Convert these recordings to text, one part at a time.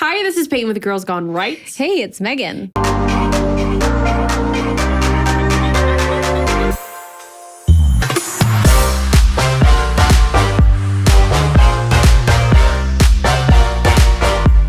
Hi, this is Peyton with Girls Gone Right. Hey, it's Megan.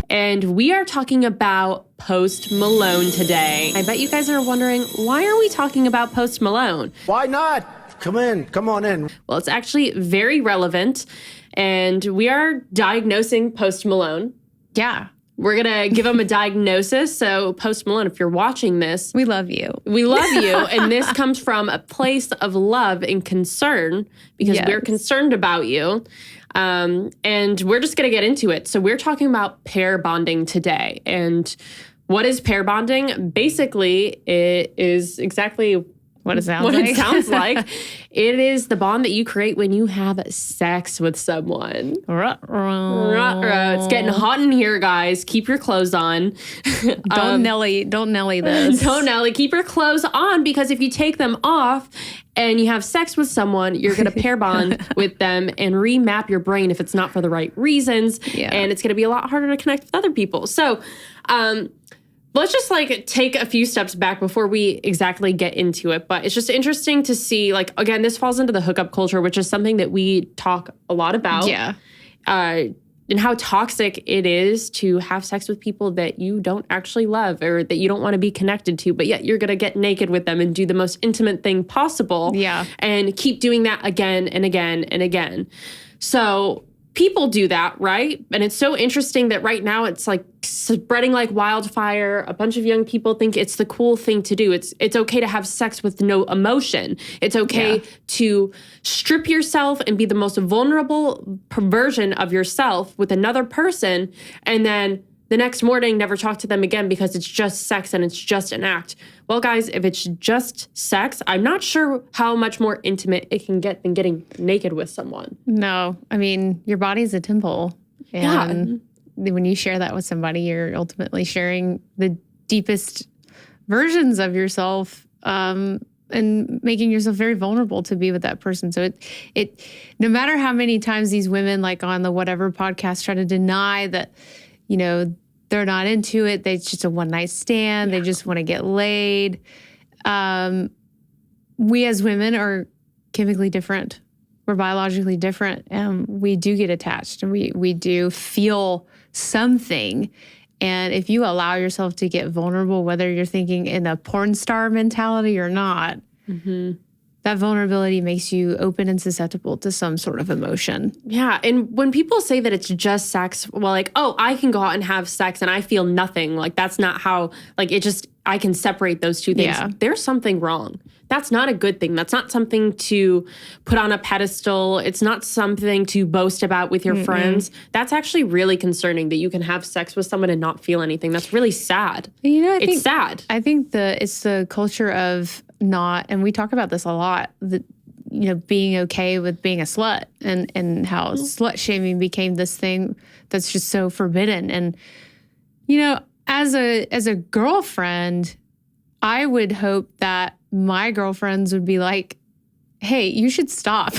And we are talking about Post Malone today. I bet you guys are wondering, why are we talking about Post Malone? Why not? Come on in. Well, it's actually very relevant, and we are diagnosing Post Malone. Yeah. We're going to give him a diagnosis. So, Post Malone, if you're watching this, We love you. we love you. And this comes from a place of love and concern because Yes. we're concerned about you. And we're just going to get into it. So we're talking about pair bonding today. And what is pair bonding? Basically, it is exactly What it sounds what like. it sounds like. It is the bond that you create when you have sex with someone. Ruh-roh. It's getting hot in here, guys. Keep your clothes on. Don't Nelly this. Don't, Nelly. Keep your clothes on because if you take them off and you have sex with someone, you're going to pair bond with them and remap your brain if it's not for the right reasons. Yeah. And it's going to be a lot harder to connect with other people. So, let's just take a few steps back before we exactly get into it. But it's just interesting to see, again, this falls into the hookup culture, which is something that we talk a lot about. Yeah. And how toxic it is to have sex with people that you don't actually love or that you don't want to be connected to, but yet you're going to get naked with them and do the most intimate thing possible. Yeah. And keep doing that again and again and again. So people do that, right? And it's so interesting that right now it's spreading like wildfire. A bunch of young people think it's the cool thing to do. It's okay to have sex with no emotion. It's okay to strip yourself and be the most vulnerable version of yourself with another person, and then the next morning never talk to them again because it's just sex and it's just an act. Well, guys, if it's just sex, I'm not sure how much more intimate it can get than getting naked with someone. No, I mean, your body's a temple. And when you share that with somebody, you're ultimately sharing the deepest versions of yourself and making yourself very vulnerable to be with that person. So it no matter how many times these women on the whatever podcast try to deny that, they're not into it. It's just a one-night stand. They just want to get laid. We as women are chemically different. We're biologically different. And we do get attached. And we do feel something. And if you allow yourself to get vulnerable, whether you're thinking in a porn star mentality or not, that vulnerability makes you open and susceptible to some sort of emotion. Yeah. And when people say that it's just sex, well, I can go out and have sex and I feel nothing. That's not how, I can separate those two things. Yeah. There's something wrong. That's not a good thing. That's not something to put on a pedestal. It's not something to boast about with your friends. That's actually really concerning that you can have sex with someone and not feel anything. That's really sad. It's sad. I think it's the culture of not, and we talk about this a lot, being okay with being a slut and how slut shaming became this thing that's just so forbidden. And, as a girlfriend, I would hope that my girlfriends would be like, hey, you should stop.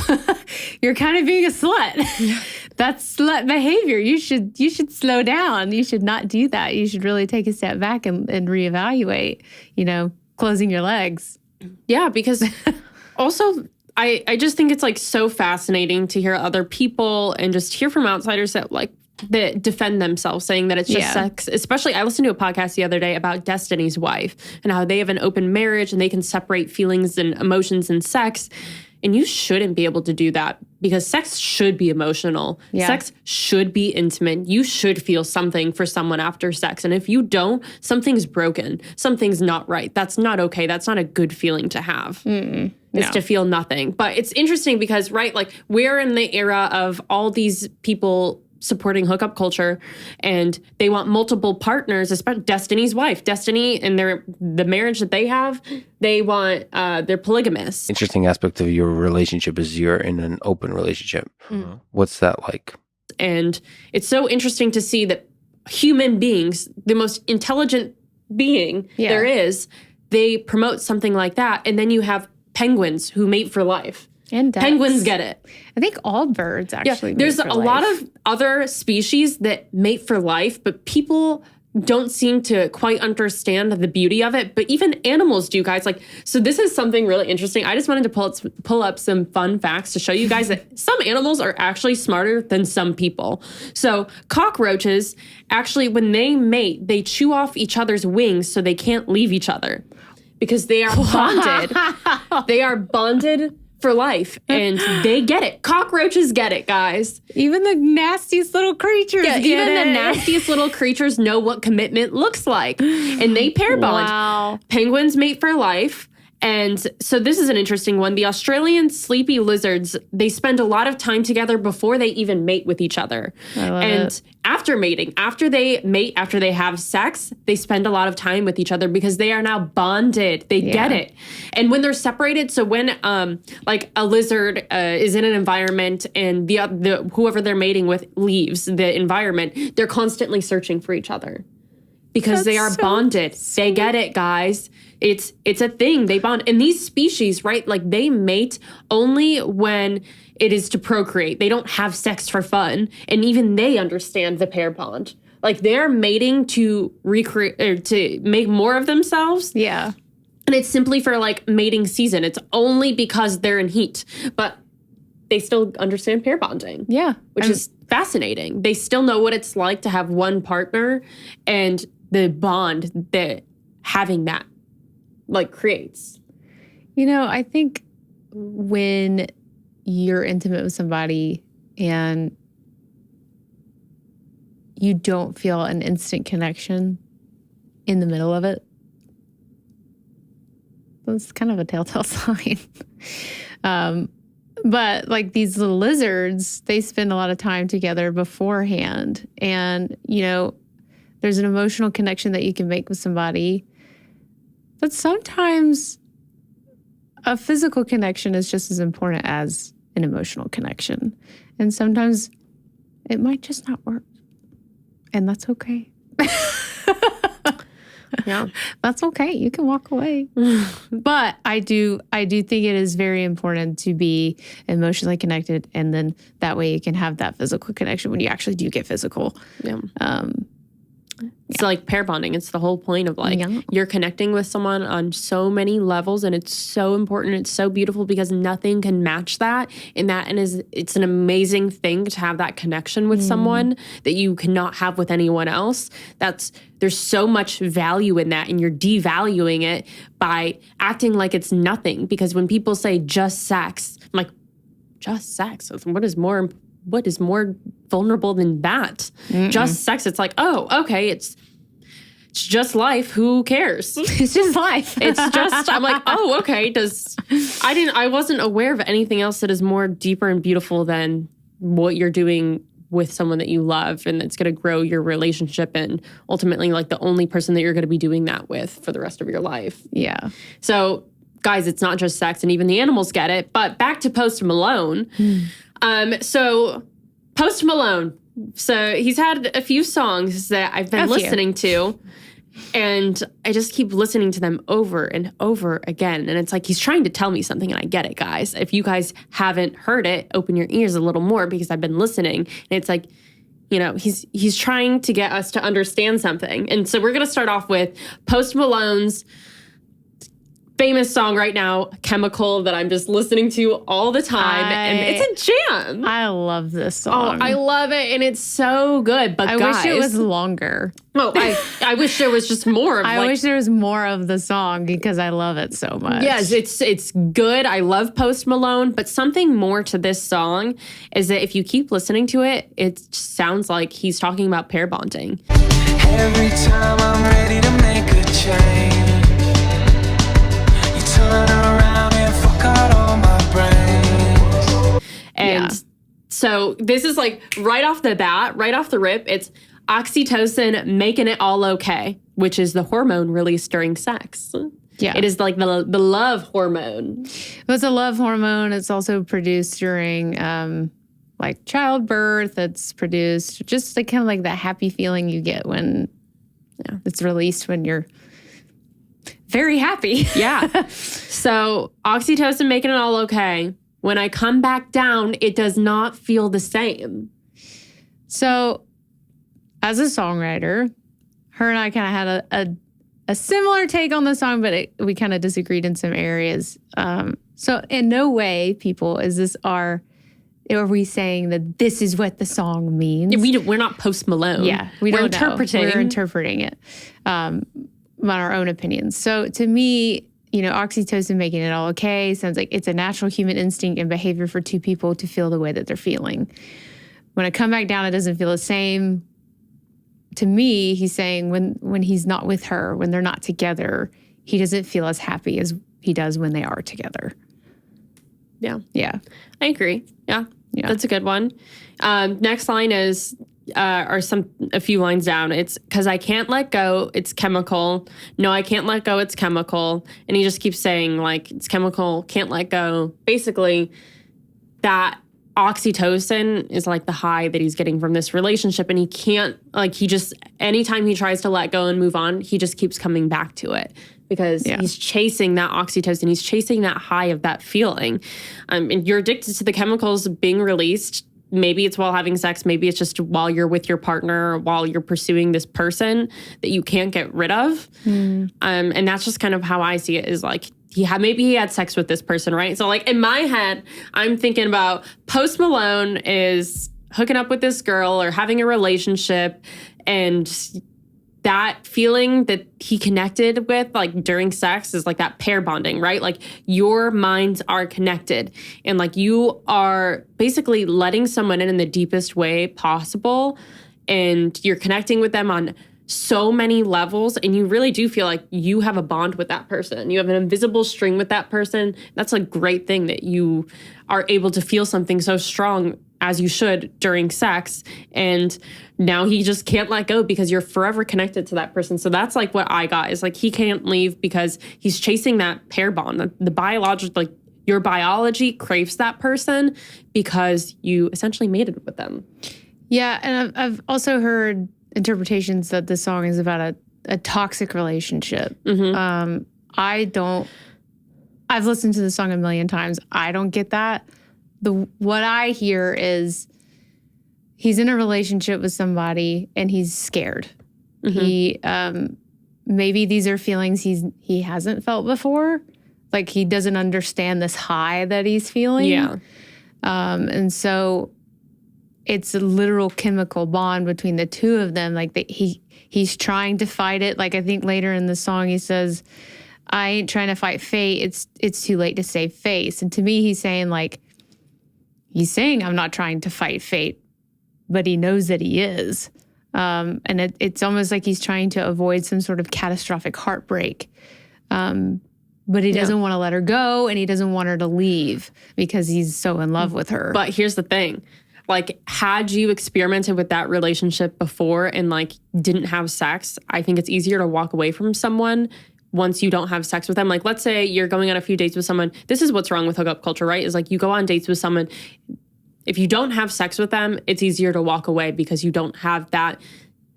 You're kind of being a slut. That's slut behavior. You should slow down. You should not do that. You should really take a step back and reevaluate, closing your legs. Yeah, because also I just think it's so fascinating to hear other people and just hear from outsiders that defend themselves, saying that it's just sex. Especially, I listened to a podcast the other day about Destiny's Wife and how they have an open marriage and they can separate feelings and emotions and sex. And you shouldn't be able to do that because sex should be emotional. Yeah. Sex should be intimate. You should feel something for someone after sex. And if you don't, something's broken. Something's not right. That's not okay. That's not a good feeling to have. It's to feel nothing. But it's interesting because, we're in the era of all these people supporting hookup culture, and they want multiple partners, especially Destiny's Wife. Destiny and the marriage that they have, they want, they're polygamous. Interesting aspect of your relationship is you're in an open relationship. What's that like? And it's so interesting to see that human beings, the most intelligent being there is, they promote something like that. And then you have penguins who mate for life. And ducks. Penguins get it. I think all birds actually. There's mate for a lot life. of other species that mate for life, but people don't seem to quite understand the beauty of it. But even animals do, guys. Like, so this is something really interesting. I just wanted to pull up some fun facts to show you guys that some animals are actually smarter than some people. So cockroaches, actually, when they mate, they chew off each other's wings so they can't leave each other because they are bonded. They are bonded for life, and they get it. Cockroaches get it, guys. Even the nastiest little creatures get Even it. the nastiest little creatures know what commitment looks like, and they pair bond. Wow. Penguins mate for life. And so this is an interesting one. The Australian sleepy lizards, they spend a lot of time together before they even mate with each other. I love and it. after mating, after they mate, after they have sex, they spend a lot of time with each other because they are now bonded. They get it. And when they're separated, so when like a lizard is in an environment and the whoever they're mating with leaves the environment, they're constantly searching for each other. Because they are bonded. They get it, guys. It's a thing. They bond. And these species, right, like they mate only when it is to procreate. They don't have sex for fun. And even they understand the pair bond. Like they're mating to recreate or to make more of themselves. Yeah. And it's simply for like mating season. It's only because they're in heat. But they still understand pair bonding. Yeah. Which is fascinating. They still know what it's like to have one partner and the bond that having that like creates. You know, I think when you're intimate with somebody and you don't feel an instant connection in the middle of it, that's kind of a telltale sign. But like these little lizards, they spend a lot of time together beforehand. And, you know, there's an emotional connection that you can make with somebody. But sometimes a physical connection is just as important as an emotional connection. And sometimes it might just not work. And that's okay. Yeah. That's okay. You can walk away. But I do think it is very important to be emotionally connected, and then that way you can have that physical connection when you actually do get physical. Yeah. It's like pair bonding. It's the whole point of like you're connecting with someone on so many levels, and it's so important. It's so beautiful because nothing can match that. And it's an amazing thing to have that connection with someone that you cannot have with anyone else. There's so much value in that, and you're devaluing it by acting like it's nothing. Because when people say just sex, I'm like, just sex? What is more vulnerable than that? Just sex. It's like, oh, okay, it's just life. Who cares? It's just life. It's just, I'm like, oh, okay. I wasn't aware of anything else that is more deeper and beautiful than what you're doing with someone that you love, and that's going to grow your relationship, and ultimately like the only person that you're going to be doing that with for the rest of your life. Yeah. So guys, it's not just sex, and even the animals get it. But back to Post Malone. So Post Malone. So he's had a few songs that I've been listening to, and I just keep listening to them over and over again. And it's like he's trying to tell me something, and I get it, guys. If you guys haven't heard it, open your ears a little more, because I've been listening. And it's like, you know, he's trying to get us to understand something. And so we're going to start off with Post Malone's famous song right now, Chemical, that I'm just listening to all the time. And it's a jam. I love this song. Oh, I love it. And it's so good. But I wish it was longer. Oh, I wish there was just more of I wish there was more of the song, because I love it so much. Yes, it's good. I love Post Malone. But something more to this song is that if you keep listening to it, it sounds like he's talking about pair bonding. Every time I'm ready to make a change, turn around and fuck out all my brains. And so this is like right off the bat, right off the rip, it's oxytocin making it all okay, which is the hormone released during sex. Yeah. It is like the love hormone. It's a love hormone. It's also produced during like childbirth. It's produced just like kind of like that happy feeling you get when it's released when you're very happy. Yeah. So oxytocin making it all okay. When I come back down, it does not feel the same. So, as a songwriter, her and I kind of had a similar take on the song, but we kind of disagreed in some areas. So, in no way, people, are we saying that this is what the song means? We're not Post Malone. Yeah, we're interpreting. We're interpreting it on our own opinions. So, to me, oxytocin making it all okay sounds like it's a natural human instinct and behavior for two people to feel the way that they're feeling. When I come back down, it doesn't feel the same. To me, he's saying when he's not with her, when they're not together, he doesn't feel as happy as he does when they are together. Yeah. Yeah. I agree. Yeah. That's a good one. Next line is, a few lines down. It's because I can't let go. It's chemical. No, I can't let go. It's chemical. And he just keeps saying like, it's chemical. Can't let go. Basically, that oxytocin is like the high that he's getting from this relationship. And he can't, anytime he tries to let go and move on, he just keeps coming back to it. Because he's chasing that oxytocin. He's chasing that high of that feeling. And you're addicted to the chemicals being released. Maybe it's while having sex. Maybe it's just while you're with your partner, while you're pursuing this person that you can't get rid of. And that's just kind of how I see it, is like, maybe he had sex with this person, right? So like in my head, I'm thinking about Post Malone is hooking up with this girl or having a relationship, and that feeling that he connected with like during sex is like that pair bonding, right? Like your minds are connected, and like you are basically letting someone in the deepest way possible, and you're connecting with them on so many levels, and you really do feel like you have a bond with that person. You have an invisible string with that person. That's a great thing, that you are able to feel something so strong as you should during sex. And now he just can't let go because you're forever connected to that person. So that's like what I got, is like he can't leave because he's chasing that pair bond. The biological, like your biology craves that person because you essentially mated with them. Yeah, and I've also heard interpretations that this song is about a toxic relationship. I've listened to the song a million times. I don't get that. What I hear is he's in a relationship with somebody and he's scared. He maybe these are feelings he hasn't felt before. Like he doesn't understand this high that he's feeling. Yeah. And so it's a literal chemical bond between the two of them. Like he's trying to fight it. Like I think later in the song he says, I ain't trying to fight fate. It's too late to save face. And to me, he's saying I'm not trying to fight fate, but he knows that he is. And it's almost like he's trying to avoid some sort of catastrophic heartbreak. But he doesn't want to let her go, and he doesn't want her to leave because he's so in love with her. But here's the thing. Like, had you experimented with that relationship before and like didn't have sex, I think it's easier to walk away from someone once you don't have sex with them. Like, let's say you're going on a few dates with someone. This is what's wrong with hookup culture, right? Is like you go on dates with someone. If you don't have sex with them, it's easier to walk away because you don't have that.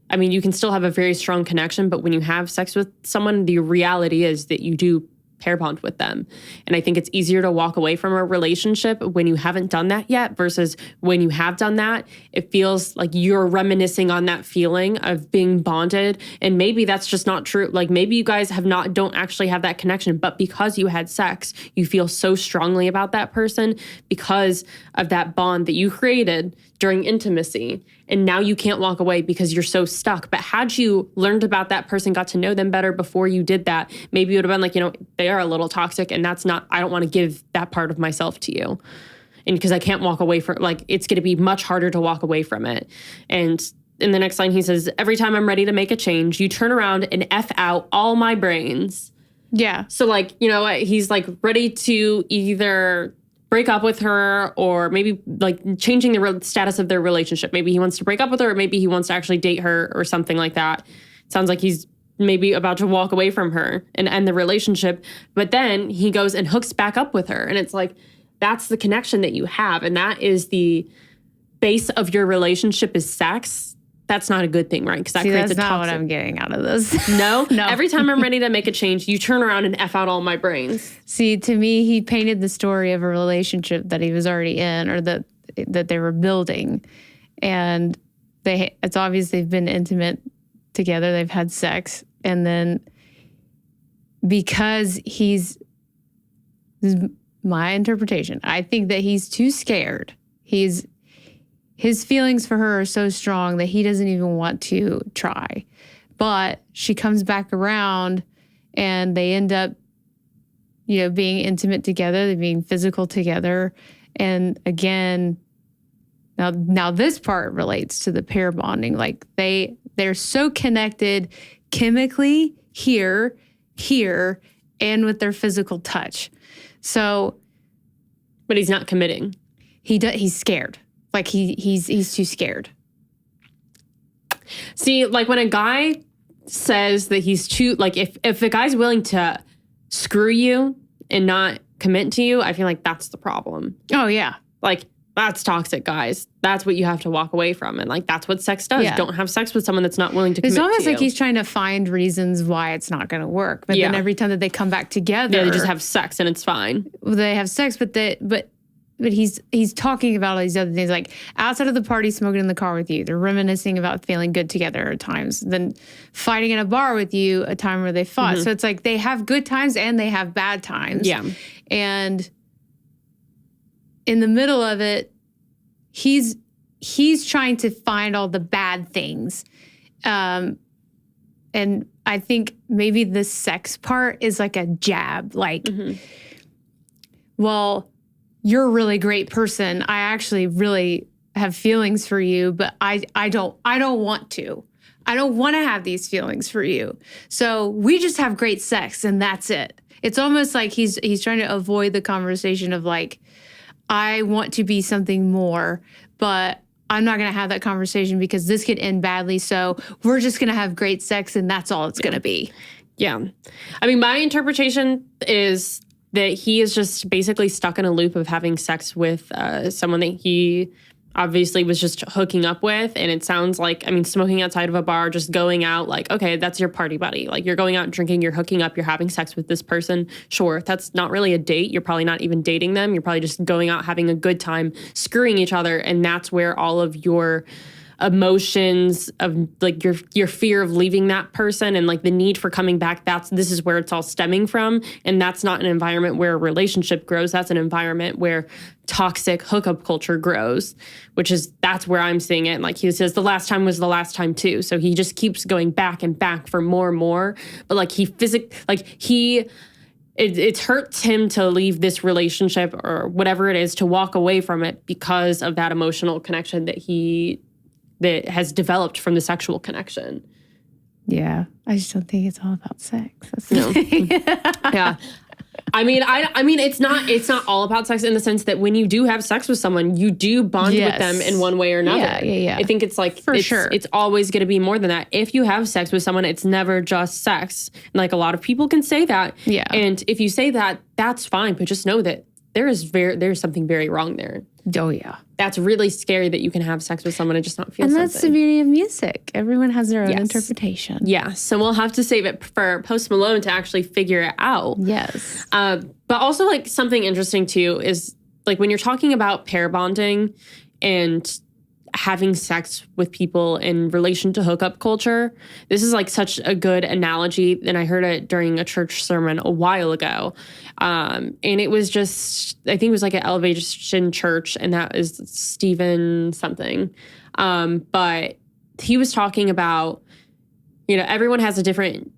I mean, you can still have a very strong connection, but when you have sex with someone, the reality is that you do pair bond with them. And I think it's easier to walk away from a relationship when you haven't done that yet versus when you have done that. It feels like you're reminiscing on that feeling of being bonded. And maybe that's just not true. Like maybe you guys don't actually have that connection, but because you had sex, you feel so strongly about that person because of that bond that you created during intimacy. And now you can't walk away because you're so stuck. But had you learned about that person, got to know them better before you did that, maybe you would have been like, they are a little toxic, and I don't want to give that part of myself to you. And because I can't walk away from, like, it's going to be much harder to walk away from it. And in the next line, he says, every time I'm ready to make a change, you turn around and F out all my brains. Yeah. So like, he's like ready to either break up with her or maybe like changing the status of their relationship. Maybe he wants to break up with her, or maybe he wants to actually date her or something like that. Sounds like he's maybe about to walk away from her and end the relationship. But then he goes and hooks back up with her. And it's like, that's the connection that you have. And that is the base of your relationship is sex. that's not a good thing, right? Because that See, creates that's a not what toxic. I'm getting out of this. No? No. Every time I'm ready to make a change, you turn around and F out all my brains. See, to me, he painted the story of a relationship that he was already in, or that they were building, and it's obvious they've been intimate together. They've had sex, and then because this is my interpretation, I think that he's too scared. His feelings for her are so strong that he doesn't even want to try. But she comes back around and they end up, being intimate together, they're being physical together. And again, now this part relates to the pair bonding. Like they're so connected chemically here, and with their physical touch. So, But he's not committing. he's scared. Like he's too scared. See, like when a guy says that he's too, like if a guy's willing to screw you and not commit to you, I feel like that's the problem. Oh yeah. Like that's toxic, guys. That's what you have to walk away from. And like that's what sex does. Yeah. Don't have sex with someone that's not willing to commit It's almost to you. like he's trying to find reasons why it's not going to work. But then Yeah. every time that they come back together, Yeah, they just have sex and it's fine. they have sex, but he's talking about all these other things, like outside of the party, smoking in the car with you. They're reminiscing about feeling good together at times. Then fighting in a bar with you, a time where they fought. So it's like they have good times and they have bad times. Yeah. And in the middle of it, he's trying to find all the bad things. And I think maybe the sex part is like a jab. Like, well, you're a really great person. I actually really have feelings for you, but I don't want to. I don't want to have these feelings for you. So we just have great sex and that's it. It's almost like he's trying to avoid the conversation of like, I want to be something more, but I'm not going to have that conversation because this could end badly. So we're just going to have great sex and that's all it's going to be. Yeah. I mean, my interpretation is that he is just basically stuck in a loop of having sex with someone that he obviously was just hooking up with. And it sounds like, I mean, smoking outside of a bar, just going out, like, okay, that's your party buddy. Like, you're going out drinking, you're hooking up, you're having sex with this person. Sure, that's not really a date. You're probably not even dating them. You're probably just going out, having a good time, screwing each other. And that's where all of your emotions of like your fear of leaving that person and like the need for coming back, this is where it's all stemming from. And that's not an environment where a relationship grows. That's an environment where toxic hookup culture grows, that's where I'm seeing it. And like he says, the last time was the last time too. So he just keeps going back and back for more and more. But like it hurts him to leave this relationship or whatever it is, to walk away from it because of that emotional connection that has developed from the sexual connection. Yeah. I just don't think it's all about sex. That's the thing. Yeah. I mean, it's not all about sex in the sense that when you do have sex with someone, you do bond with them in one way or another. Yeah. I think it's like, sure. It's always going to be more than that. If you have sex with someone, it's never just sex. Like a lot of people can say that. Yeah. And if you say that, that's fine. But just know that there's something very wrong there. Oh, yeah. That's really scary that you can have sex with someone and just not feel And something. that's the beauty of music. Everyone has their own Yes. interpretation. Yeah, so we'll have to save it for Post Malone to actually figure it out. Yes. But also, like, something interesting, too, is, like, when you're talking about pair bonding and having sex with people in relation to hookup culture, this is, like, such a good analogy. And I heard it during a church sermon a while ago. And it was just, I think it was, like, an Elevation Church, and that is Stephen something. But he was talking about, everyone has a different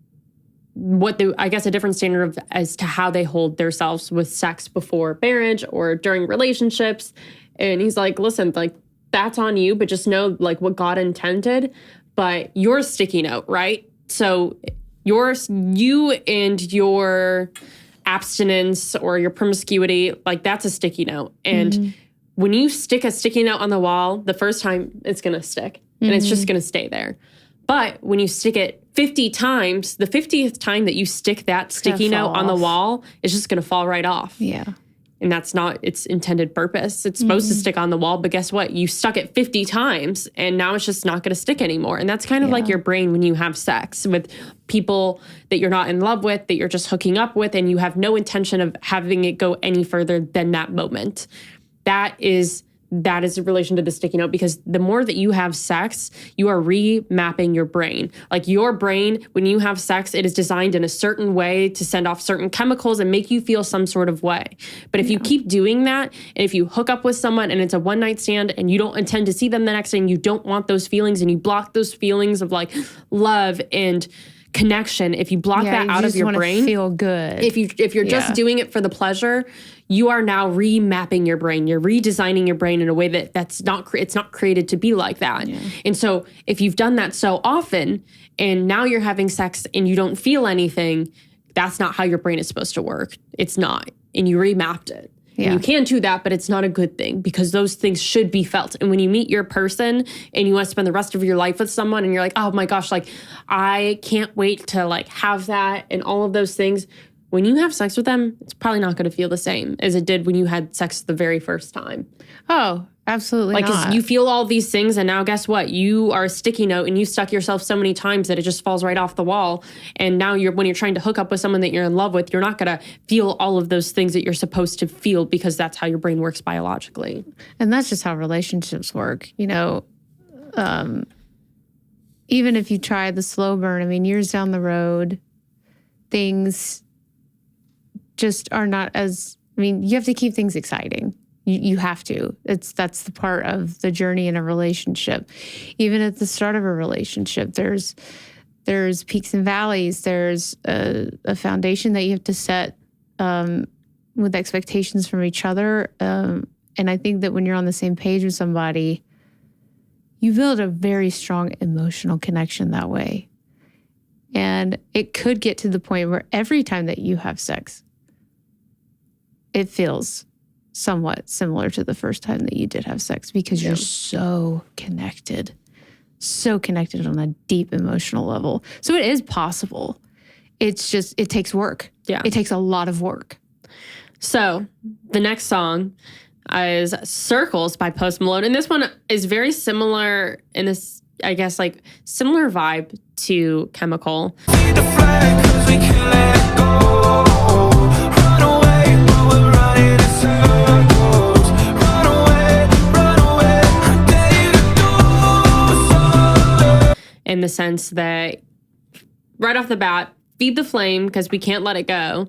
a different standard as to how they hold themselves with sex before marriage or during relationships. And he's like, listen, like, that's on you, but just know like what God intended, but you're a sticky note, right? So you and your abstinence or your promiscuity, like that's a sticky note. And when you stick a sticky note on the wall, the first time it's going to stick and it's just going to stay there. But when you stick it 50 times, the 50th time that you stick that sticky note on the wall, it's just going to fall right off. Yeah. And that's not its intended purpose. It's supposed to stick on the wall, but guess what? You stuck it 50 times and now it's just not going to stick anymore. And that's kind of like your brain when you have sex with people that you're not in love with, that you're just hooking up with, and you have no intention of having it go any further than that moment. That is in relation to the sticky note, because the more that you have sex, you are remapping your brain. Like your brain, when you have sex, it is designed in a certain way to send off certain chemicals and make you feel some sort of way. But if you keep doing that, and if you hook up with someone and it's a one night stand and you don't intend to see them the next day and you don't want those feelings and you block those feelings of like love and connection, if you block that out of your brain, feel good. If you're just doing it for the pleasure, you are now remapping your brain. You're redesigning your brain in a way it's not created to be like that. Yeah. And so if you've done that so often and now you're having sex and you don't feel anything, that's not how your brain is supposed to work. It's not. And you remapped it. Yeah. And you can do that, but it's not a good thing because those things should be felt. And when you meet your person and you want to spend the rest of your life with someone and you're like, oh my gosh, like I can't wait to like have that and all of those things. When you have sex with them, it's probably not going to feel the same as it did when you had sex the very first time. Oh, absolutely not. Like, you feel all these things, and now guess what? You are a sticky note, and you stuck yourself so many times that it just falls right off the wall. And now when you're trying to hook up with someone that you're in love with, you're not going to feel all of those things that you're supposed to feel because that's how your brain works biologically. And that's just how relationships work. You know, even if you try the slow burn, I mean, years down the road, things just are not as, I mean, you have to keep things exciting. You have to. That's the part of the journey in a relationship. Even at the start of a relationship, there's peaks and valleys. There's a foundation that you have to set with expectations from each other. And I think that when you're on the same page with somebody, you build a very strong emotional connection that way. And it could get to the point where every time that you have sex, it feels somewhat similar to the first time that you did have sex because you're so connected on a deep emotional level. So it is possible. It's just, it takes work. Yeah. It takes a lot of work. So the next song is Circles by Post Malone. And this one is very similar in this, I guess, like similar vibe to Chemical. Feed the flag 'cause we can't let go. Run away while we're running in circles. Run away, I dare you to do something. In the sense that right off the bat, feed the flame because we can't let it go.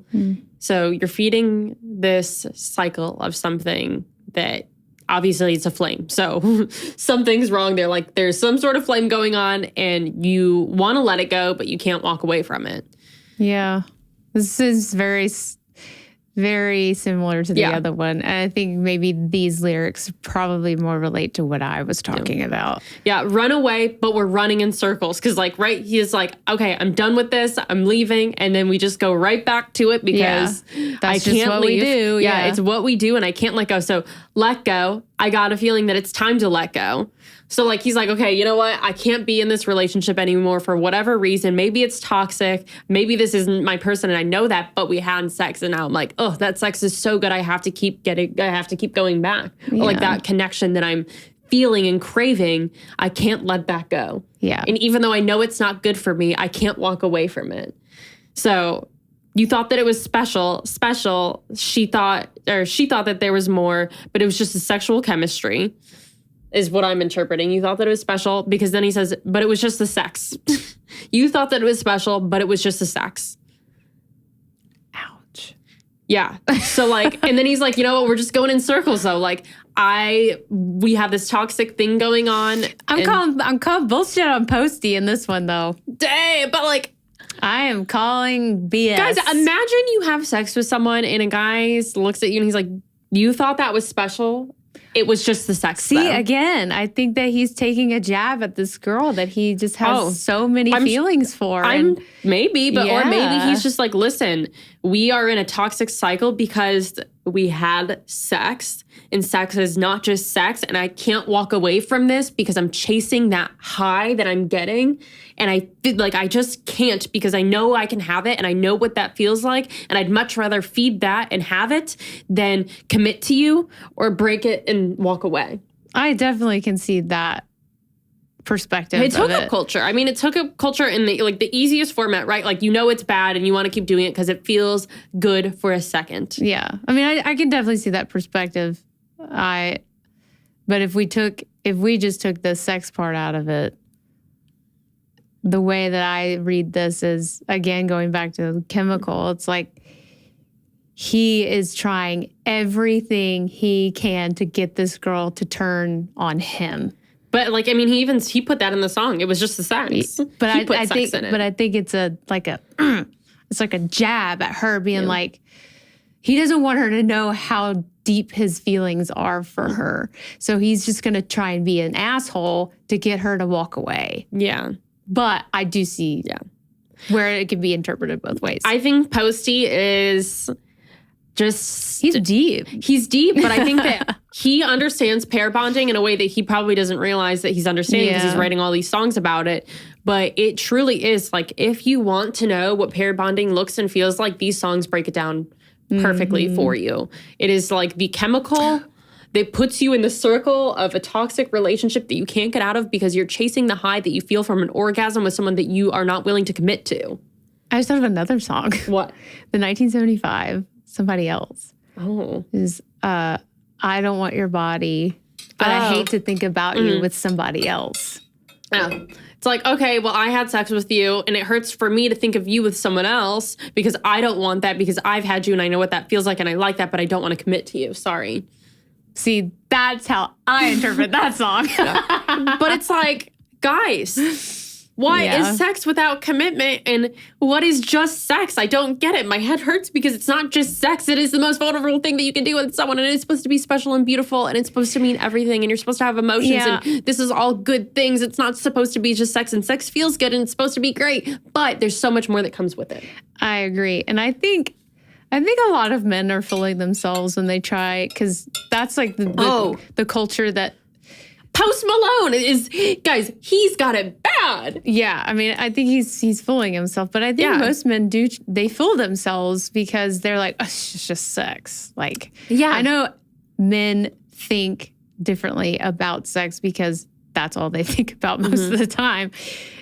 So you're feeding this cycle of something that obviously it's a flame. So something's wrong there. Like there's some sort of flame going on and you want to let it go, but you can't walk away from it. Yeah. This is very, very similar to the other one. And I think maybe these lyrics probably more relate to what I was talking about. Yeah, run away, but we're running in circles. Because he is like, okay, I'm done with this. I'm leaving. And then we just go right back to it because I can't leave. We do. Yeah, it's what we do and I can't let go. So let go. I got a feeling that it's time to let go. So like, he's like, okay, you know what? I can't be in this relationship anymore for whatever reason. Maybe it's toxic. Maybe this isn't my person. And I know that, but we had sex. And now I'm like, oh, that sex is so good. I have to keep going back. Or like that connection that I'm feeling and craving, I can't let that go. Yeah. And even though I know it's not good for me, I can't walk away from it. So you thought that it was special. She thought that there was more, but it was just a sexual chemistry. Is what I'm interpreting. You thought that it was special because then he says, but it was just the sex. You thought that it was special, but it was just the sex. Ouch. Yeah. So like, and then he's like, you know what? We're just going in circles though. Like we have this toxic thing going on. I'm calling bullshit on Posty in this one though. Dang, but like, I am calling BS. Guys, imagine you have sex with someone and a guy looks at you and he's like, you thought that was special? It was just the sex. See, though. Again, I think that he's taking a jab at this girl that he just has so many feelings for. Or maybe he's just like, listen, we are in a toxic cycle because we had sex, and sex is not just sex, and I can't walk away from this because I'm chasing that high that I'm getting, and I feel like I just can't because I know I can have it and I know what that feels like, and I'd much rather feed that and have it than commit to you or break it and walk away. I definitely can see that perspective. It's hookup culture. I mean, it's hookup culture in the easiest format, right? Like, you know it's bad and you want to keep doing it because it feels good for a second. Yeah. I mean, I can definitely see that perspective. But if we just took the sex part out of it, the way that I read this is, again, going back to chemical, it's like he is trying everything he can to get this girl to turn on him. But like, I mean, he put that in the song. It was just the sex. But I think it's it's like a jab at her being like, he doesn't want her to know how deep his feelings are for her. So he's just going to try and be an asshole to get her to walk away. Yeah. But I do see where it can be interpreted both ways. I think Posty is just... He's deep. He's deep, but I think that he understands pair bonding in a way that he probably doesn't realize that he's understanding because he's writing all these songs about it. But it truly is like, if you want to know what pair bonding looks and feels like, these songs break it down perfectly for you. It is like the chemical that puts you in the circle of a toxic relationship that you can't get out of because you're chasing the high that you feel from an orgasm with someone that you are not willing to commit to. I just thought of another song. What? The 1975, Somebody Else. Oh. Is I don't want your body, but I hate to think about you with somebody else. Oh. It's like, okay, well, I had sex with you and it hurts for me to think of you with someone else because I don't want that because I've had you and I know what that feels like and I like that, but I don't want to commit to you. Sorry. See, that's how I interpret that song. But it's like, guys, why is sex without commitment and what is just sex? I don't get it. My head hurts because it's not just sex. It is the most vulnerable thing that you can do with someone, and it's supposed to be special and beautiful, and it's supposed to mean everything, and you're supposed to have emotions, and this is all good things. It's not supposed to be just sex, and sex feels good, and it's supposed to be great, but there's so much more that comes with it. I agree. And I think a lot of men are fooling themselves when they try, because that's like the culture that Post Malone is, guys, he's got it bad. Yeah, I mean, I think he's fooling himself, but I think most men they fool themselves because they're like, oh, it's just sex. Like, I know men think differently about sex because that's all they think about most of the time,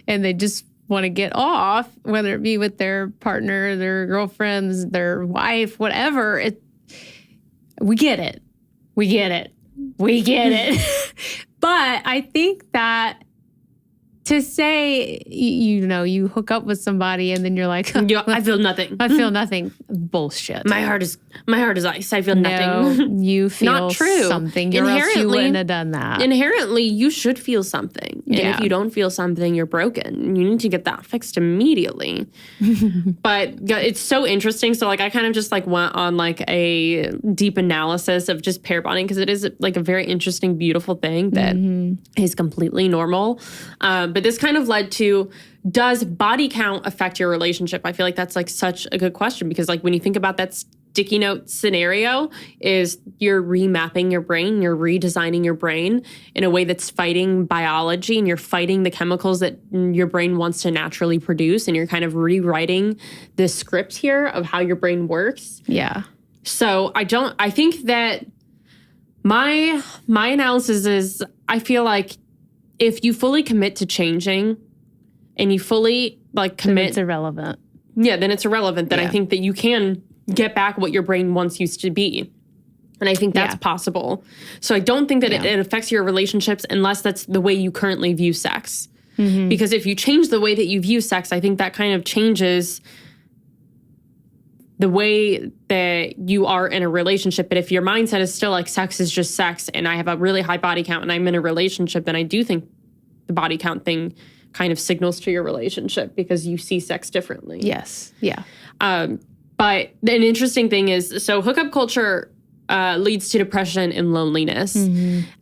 and they just want to get off, whether it be with their partner, their girlfriends, their wife, whatever. We get it. But I think that to say, you hook up with somebody and then you're like, I feel nothing. I feel nothing. Bullshit. My heart is ice. I feel nothing. You feel not true. Something. Or else you wouldn't have done that. Inherently, you should feel something. And if you don't feel something, you're broken. You need to get that fixed immediately. But it's so interesting. So like, I kind of just like went on like a deep analysis of just pair bonding because it is like a very interesting, beautiful thing that is completely normal. But this kind of led to, does body count affect your relationship? I feel like that's like such a good question because like when you think about that sticky note scenario, is you're remapping your brain, you're redesigning your brain in a way that's fighting biology and you're fighting the chemicals that your brain wants to naturally produce, and you're kind of rewriting the script here of how your brain works. Yeah. So I think that my analysis is, I feel like if you fully commit to changing and you fully like commit, then it's irrelevant. Yeah, then it's irrelevant. Then I think that you can get back what your brain wants you to be. And I think that's possible. So I don't think that it affects your relationships unless that's the way you currently view sex. Because if you change the way that you view sex, I think that kind of changes the way that you are in a relationship. But if your mindset is still like sex is just sex and I have a really high body count and I'm in a relationship, then I do think the body count thing kind of signals to your relationship because you see sex differently. Yes. Yeah. But an interesting thing is, so hookup culture leads to depression and loneliness.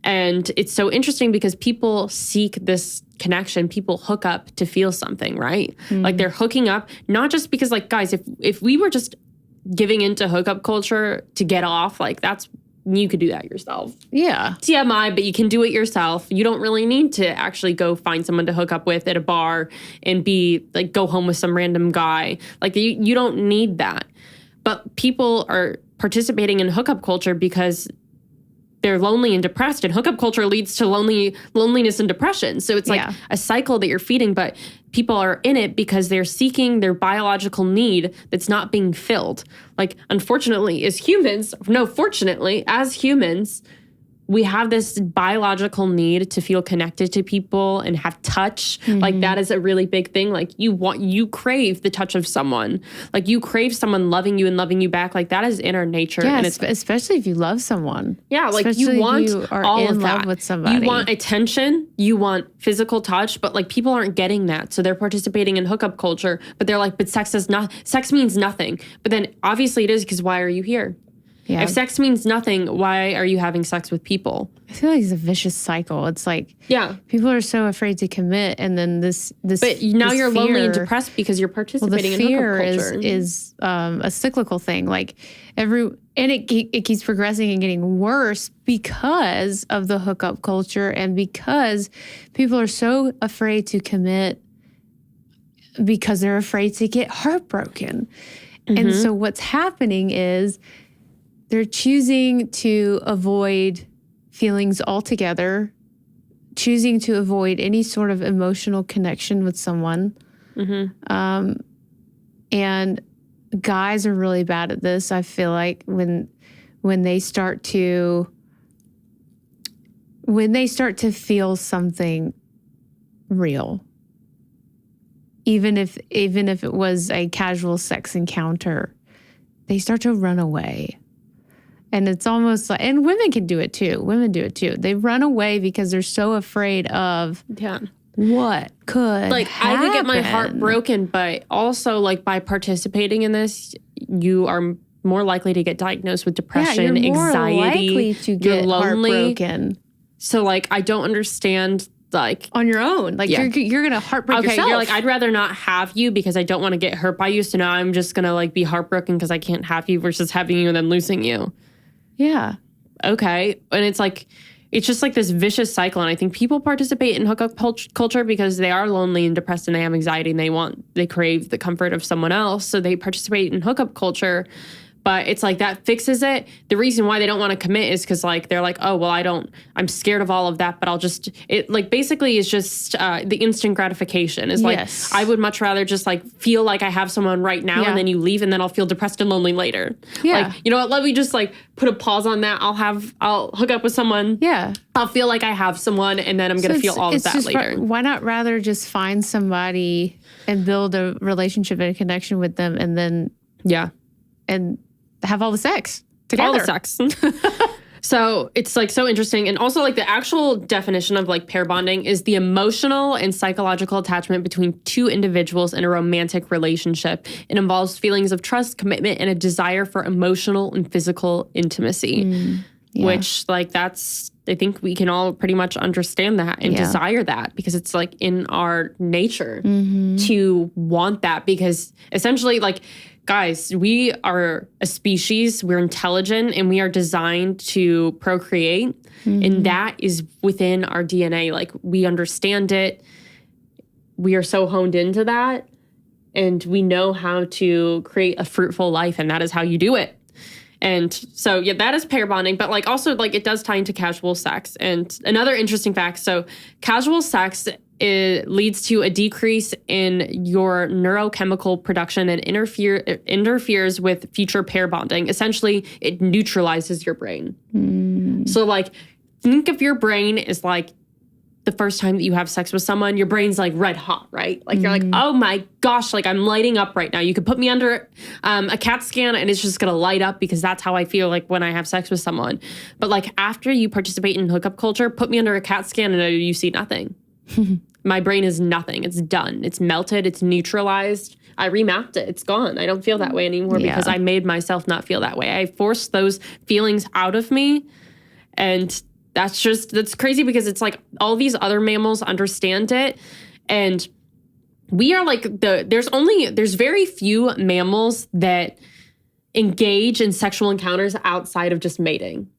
And it's so interesting because people seek this connection. People hook up to feel something, right? Like they're hooking up, not just because like, guys, if we were just giving into hookup culture to get off, like you could do that yourself. Yeah. TMI, but you can do it yourself. You don't really need to actually go find someone to hook up with at a bar and go home with some random guy. Like you don't need that. But people are participating in hookup culture because they're lonely and depressed, and hookup culture leads to loneliness and depression. So it's like a cycle that you're feeding, but people are in it because they're seeking their biological need that's not being filled. Like, fortunately, as humans, we have this biological need to feel connected to people and have touch. Like that is a really big thing. Like you crave the touch of someone. Like you crave someone loving you and loving you back. Like that is in our nature. Yeah, and especially if you love someone. Yeah, like especially you want if you are all in of love that. with somebody. You want attention. You want physical touch. But like people aren't getting that, so they're participating in hookup culture. But they're like, but sex means nothing. But then obviously it is, because why are you here? Yeah. If sex means nothing, why are you having sex with people? I feel like it's a vicious cycle. It's like people are so afraid to commit, and then this. But now this you're fear, lonely and depressed because you're participating in hookup culture. is a cyclical thing. Like it keeps progressing and getting worse because of the hookup culture, and because people are so afraid to commit because they're afraid to get heartbroken. And so what's happening is they're choosing to avoid feelings altogether, choosing to avoid any sort of emotional connection with someone. And guys are really bad at this. I feel like when they start to feel something real, even if it was a casual sex encounter, they start to run away. And it's almost like, and women can do it too. Women do it too. They run away because they're so afraid of what could happen. I could get my heart broken, but also like by participating in this, you are more likely to get diagnosed with depression, you're more anxiety. likely to get you're lonely. Heartbroken. So like, I don't understand. Like on your own, like you're gonna heartbreak yourself. You're like, I'd rather not have you because I don't want to get hurt by you. So now I'm just gonna like be heartbroken because I can't have you versus having you and then losing you. Yeah. Okay. And it's like, it's just like this vicious cycle. And I think people participate in hookup culture because they are lonely and depressed and they have anxiety and they crave the comfort of someone else. So they participate in hookup culture. But it's like that fixes it. The reason why they don't want to commit is because like they're like, oh, well, I'm scared of all of that, but it like basically is just the instant gratification is like, I would much rather just like feel like I have someone right now and then you leave and then I'll feel depressed and lonely later. Yeah. Like, you know what, let me just like put a pause on that. I'll hook up with someone. Yeah. I'll feel like I have someone and then I'm going to feel all of that later. Why not rather just find somebody and build a relationship and a connection with them and then and have all the sex together. All the sex. So it's like so interesting. And also like the actual definition of like pair bonding is the emotional and psychological attachment between two individuals in a romantic relationship. It involves feelings of trust, commitment, and a desire for emotional and physical intimacy. Which like that's, I think we can all pretty much understand that and desire that because it's like in our nature to want that because essentially like, guys, we are a species, we're intelligent, and we are designed to procreate. And that is within our DNA. Like, we understand it. We are so honed into that. And we know how to create a fruitful life, and that is how you do it. And so, yeah, that is pair bonding. But, like, also, like, it does tie into casual sex. And another interesting fact, so casual sex leads to a decrease in your neurochemical production and interferes with future pair bonding. Essentially, it neutralizes your brain. So, like, think of your brain as, like, the first time that you have sex with someone, your brain's, like, red hot, right? Like, you're like, oh, my gosh, like, I'm lighting up right now. You could put me under a CAT scan, and it's just going to light up because that's how I feel, like, when I have sex with someone. But, like, after you participate in hookup culture, put me under a CAT scan, and you see nothing. My brain is nothing. It's done. It's melted. It's neutralized. I remapped it. It's gone. I don't feel that way anymore because I made myself not feel that way. I forced those feelings out of me. And that's crazy because it's like all these other mammals understand it. And we are like there's very few mammals that engage in sexual encounters outside of just mating.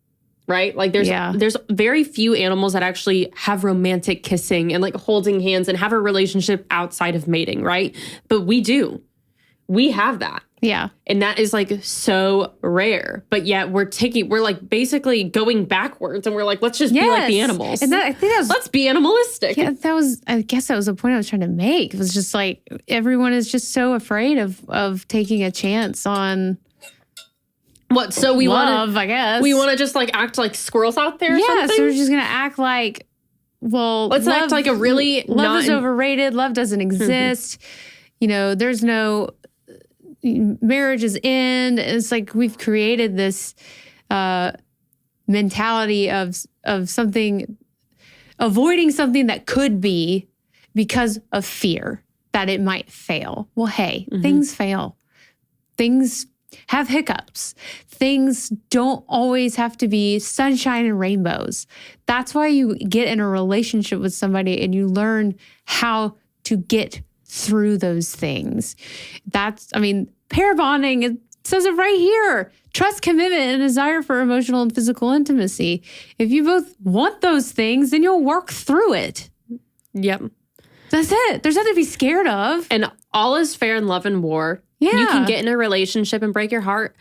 Right? Like there's very few animals that actually have romantic kissing and like holding hands and have a relationship outside of mating, right? But we do. We have that. Yeah. And that is like so rare. But yet we're like basically going backwards and we're like, let's just be like the animals. And I think let's be animalistic. Yeah, I guess that was the point I was trying to make. It was just like everyone is just so afraid of taking a chance on what? So we love, I guess. We want to just like act like squirrels out there or something? So we're just going to act like, well, let's act like a really love is overrated. Love doesn't exist. You know, there's no marriage is end. It's like we've created this mentality of something, avoiding something that could be because of fear that it might fail. Well, hey, things fail. Things have hiccups. Things don't always have to be sunshine and rainbows. That's why you get in a relationship with somebody and you learn how to get through those things. Pair bonding, it says it right here. Trust, commitment, and desire for emotional and physical intimacy. If you both want those things, then you'll work through it. Yep. That's it. There's nothing to be scared of. And all is fair in love and war. Yeah. You can get in a relationship and break your heart.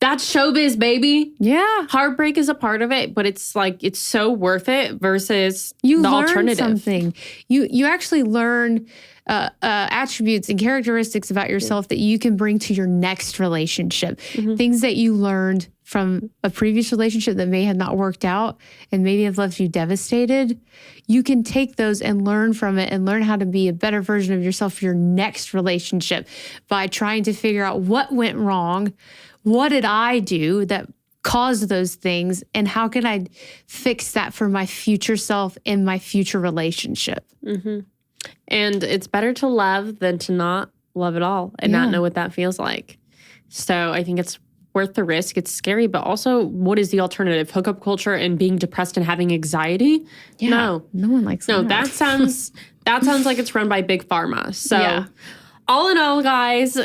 That's showbiz, baby. Yeah. Heartbreak is a part of it, but it's like, it's so worth it versus you the learn alternative. Something. You actually learn attributes and characteristics about yourself that you can bring to your next relationship. Things that you learned from a previous relationship that may have not worked out and maybe have left you devastated. You can take those and learn from it and learn how to be a better version of yourself for your next relationship by trying to figure out what went wrong, what did I do that caused those things, and how can I fix that for my future self in my future relationship. And it's better to love than to not love at all and not know what that feels like. So I think it's worth the risk. It's scary, but also what is the alternative? Hookup culture and being depressed and having anxiety? Yeah, no one likes that. No, that sounds like it's run by Big Pharma. So all in all, guys,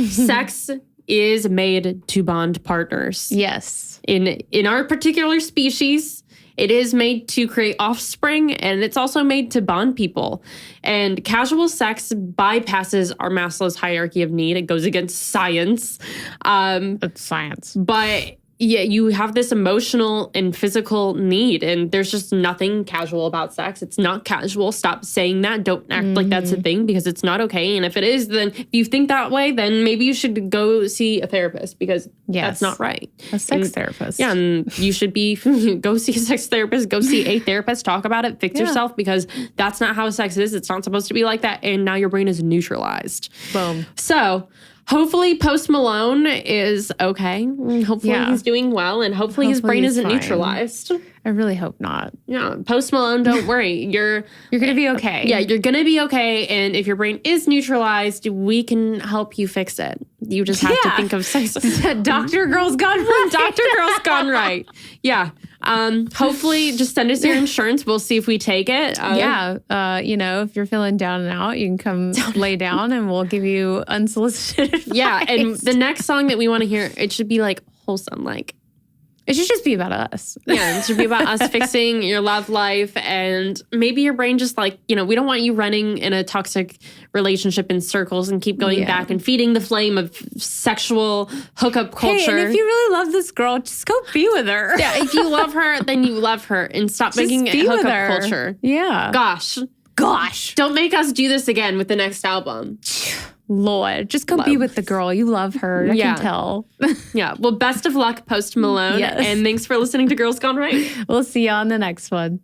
sex is made to bond partners. Yes. In our particular species, it is made to create offspring, and it's also made to bond people. And casual sex bypasses our Maslow's hierarchy of need. It goes against science. It's science. But yeah, you have this emotional and physical need, and there's just nothing casual about sex. It's not casual. Stop saying that. Don't act like that's a thing, because it's not okay. And if it is, then if you think that way, then maybe you should go see a therapist, because that's not right. A sex therapist. Yeah, and you should be go see a sex therapist, go see a therapist, talk about it, fix yourself, because that's not how sex is. It's not supposed to be like that. And now your brain is neutralized. Boom. So hopefully Post Malone is okay. Hopefully he's doing well, and hopefully his brain isn't neutralized. I really hope not. Yeah, Post Malone, don't worry. You're gonna be okay. Yeah, you're gonna be okay. And if your brain is neutralized, we can help you fix it. You just have to think of sex. Dr. Girl's gone right. Dr. Girl's gone right. Yeah. Hopefully just send us your insurance. We'll see if we take it. If you're feeling down and out, you can come lay down and we'll give you unsolicited advice. Yeah, and the next song that we want to hear, it should be like wholesome, like it should just be about us. Yeah, it should be about us fixing your love life, and maybe your brain just like, we don't want you running in a toxic relationship in circles and keep going back and feeding the flame of sexual hookup culture. Hey, and if you really love this girl, just go be with her. Yeah, if you love her, then you love her, and stop making it hookup culture. Yeah. Gosh. Don't make us do this again with the next album. Lord, just go be with the girl. You love her. I can tell. Yeah. Well, best of luck, Post Malone. Yes. And thanks for listening to Girls Gone Right. We'll see you on the next one.